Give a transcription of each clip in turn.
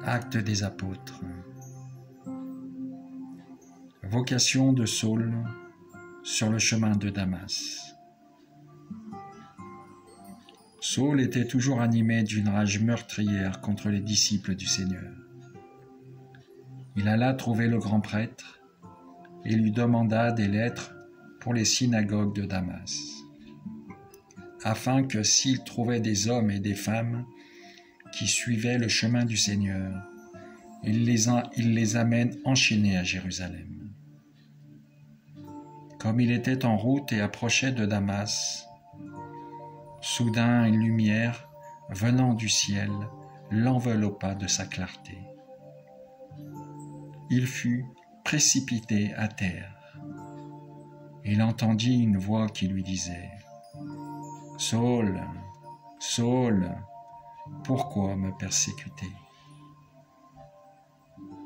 Actes des apôtres. Vocation de Saul sur le chemin de Damas. Saul était toujours animé d'une rage meurtrière contre les disciples du Seigneur. Il alla trouver le grand prêtre et lui demanda des lettres pour les synagogues de Damas, afin que s'il trouvait des hommes et des femmes qui suivaient le chemin du Seigneur, il les amène enchaînés à Jérusalem. Comme il était en route et approchait de Damas, soudain une lumière venant du ciel l'enveloppa de sa clarté. Il fut précipité à terre. Il entendit une voix qui lui disait « Saul, Saul, pourquoi me persécuter ?»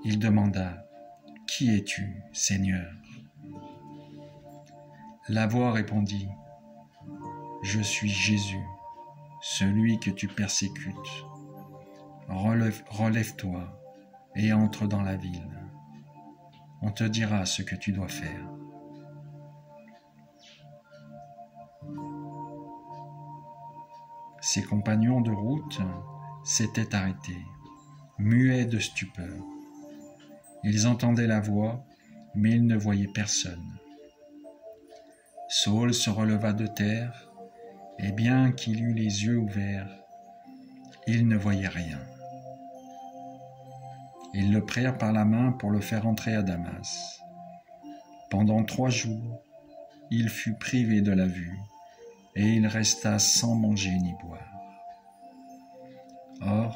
Il demanda « Qui es-tu, Seigneur ?» La voix répondit « Je suis Jésus, celui que tu persécutes. Relève-toi et entre dans la ville. On te dira ce que tu dois faire. » Ses compagnons de route s'étaient arrêtés, muets de stupeur. Ils entendaient la voix, mais ils ne voyaient personne. Saul se releva de terre, et bien qu'il eût les yeux ouverts, il ne voyait rien. Ils le prirent par la main pour le faire entrer à Damas. Pendant 3 jours, il fut privé de la vue, et il resta sans manger ni boire. Or,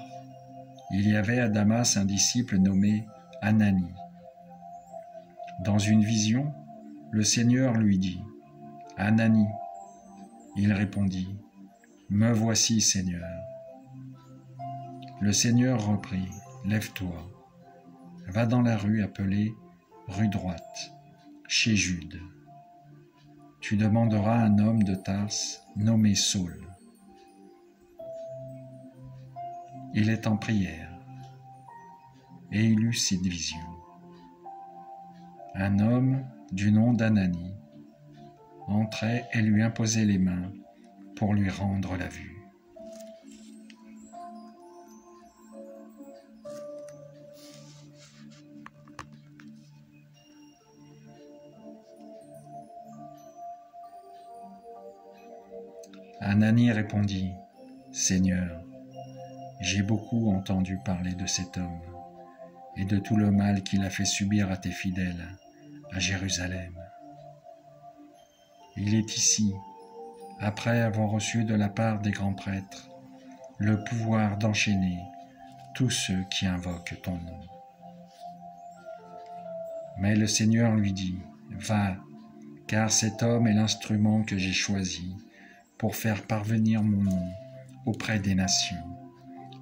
il y avait à Damas un disciple nommé Ananie. Dans une vision, le Seigneur lui dit « Ananie !» Il répondit « Me voici, Seigneur. » Le Seigneur reprit « Lève-toi, va dans la rue appelée rue droite, chez Jude. Tu demanderas un homme de Tarse nommé Saul. Il est en prière. » Et il eut cette vision. Un homme du nom d'Ananie entrait et lui imposait les mains pour lui rendre la vue. Ananie répondit « Seigneur, j'ai beaucoup entendu parler de cet homme et de tout le mal qu'il a fait subir à tes fidèles à Jérusalem. Il est ici, après avoir reçu de la part des grands prêtres le pouvoir d'enchaîner tous ceux qui invoquent ton nom. » Mais le Seigneur lui dit « Va, car cet homme est l'instrument que j'ai choisi pour faire parvenir mon nom auprès des nations,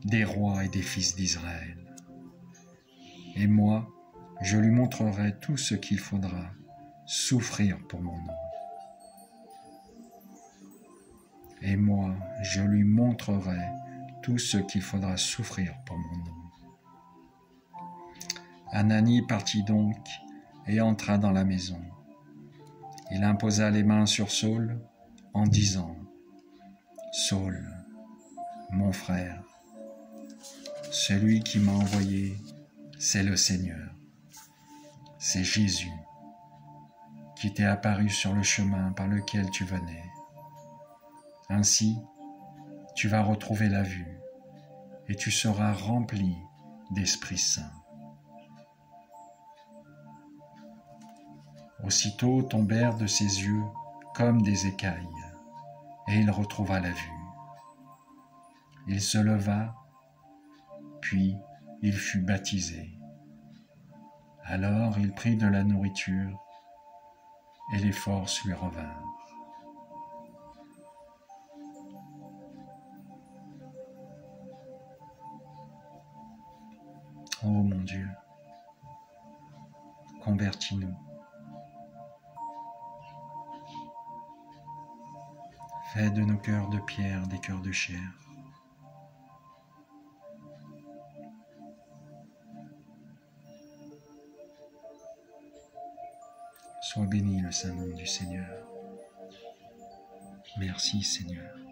des rois et des fils d'Israël. Et moi, je lui montrerai tout ce qu'il faudra souffrir pour mon nom. Et moi, je lui montrerai tout ce qu'il faudra souffrir pour mon nom. » Ananie partit donc et entra dans la maison. Il imposa les mains sur Saul en disant « Saul, mon frère, celui qui m'a envoyé, c'est le Seigneur, c'est Jésus, qui t'est apparu sur le chemin par lequel tu venais. Ainsi, tu vas retrouver la vue et tu seras rempli d'Esprit Saint. » Aussitôt tombèrent de ses yeux comme des écailles, et il retrouva la vue. Il se leva, puis il fut baptisé. Alors il prit de la nourriture, et les forces lui revinrent. Ô mon Dieu, convertis-nous. Fais de nos cœurs de pierre des cœurs de chair. Sois béni le saint nom du Seigneur. Merci Seigneur.